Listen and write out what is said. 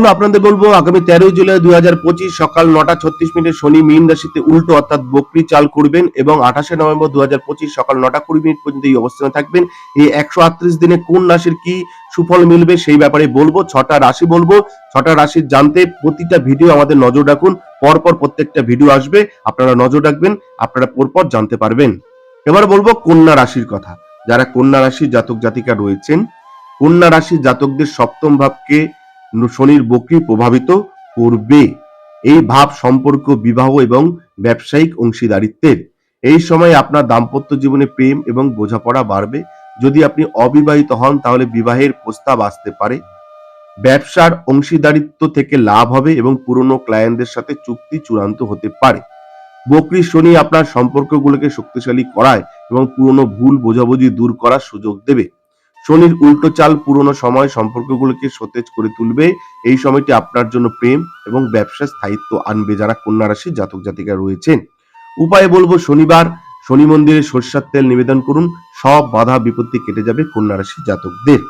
আপনাদের বলবো আগামী 13 জুলাই 2025 সকাল 9:36 শনি মীন রাশিতে উল্টো অর্থাৎ বকরি চাল করবেন এবং 28 নভেম্বর 2025 সকাল 9:20 পর্যন্ত এই অবস্থানে থাকবেন। এই 138 দিনে কোন রাশির কি সুফল মিলবে সেই ব্যাপারে বলবো। 6টা রাশি বলবো। 6টা রাশির জানতে প্রতিটা ভিডিও আমাদের নজর রাখুন। পরপর প্রত্যেকটা ভিডিও আসবে, আপনারা নজর রাখবেন, আপনারা পরপর জানতে পারবেন। এবার বলবো কন্যা রাশির কথা। যারা কন্যা রাশির জাতক জাতিকা রয়েছেন, কন্যা রাশির জাতকদের সপ্তম ভাবকে শনির বকরি প্রভাবিত করবে। এই ভাব সম্পর্ক, বিবাহ এবং ব্যবসায়িক অংশীদারিত্বের। এই সময় আপনার দাম্পত্য জীবনে প্রেম এবং বোঝাপড়া বাড়বে। যদি আপনি অবিবাহিত হন তাহলে বিবাহের প্রস্তাব আসতে পারে। ব্যবসার অংশীদারিত্ব থেকে লাভ হবে এবং পুরনো ক্লায়েন্টদের সাথে চুক্তি চূড়ান্ত হতে পারে। বকরি শনি আপনার সম্পর্কগুলোকে শক্তিশালী করায় এবং পুরনো ভুল বোঝাবুঝি দূর করার সুযোগ দেবে। শনির উল্টো চাল পুরনো সময় সম্পর্কগুলোকে সতেজ করে তুলবে। এই সময়টি আপনার জন্য প্রেম এবং ব্যবসার স্থায়িত্ব আনবে যারা কন্যা রাশির জাতক জাতিকা রয়েছেন। উপায়ে বলবো শনিবার শনি মন্দিরে সরষের তেল নিবেদন করুন, সব বাধা বিপত্তি কেটে যাবে কন্যা রাশির জাতকদের।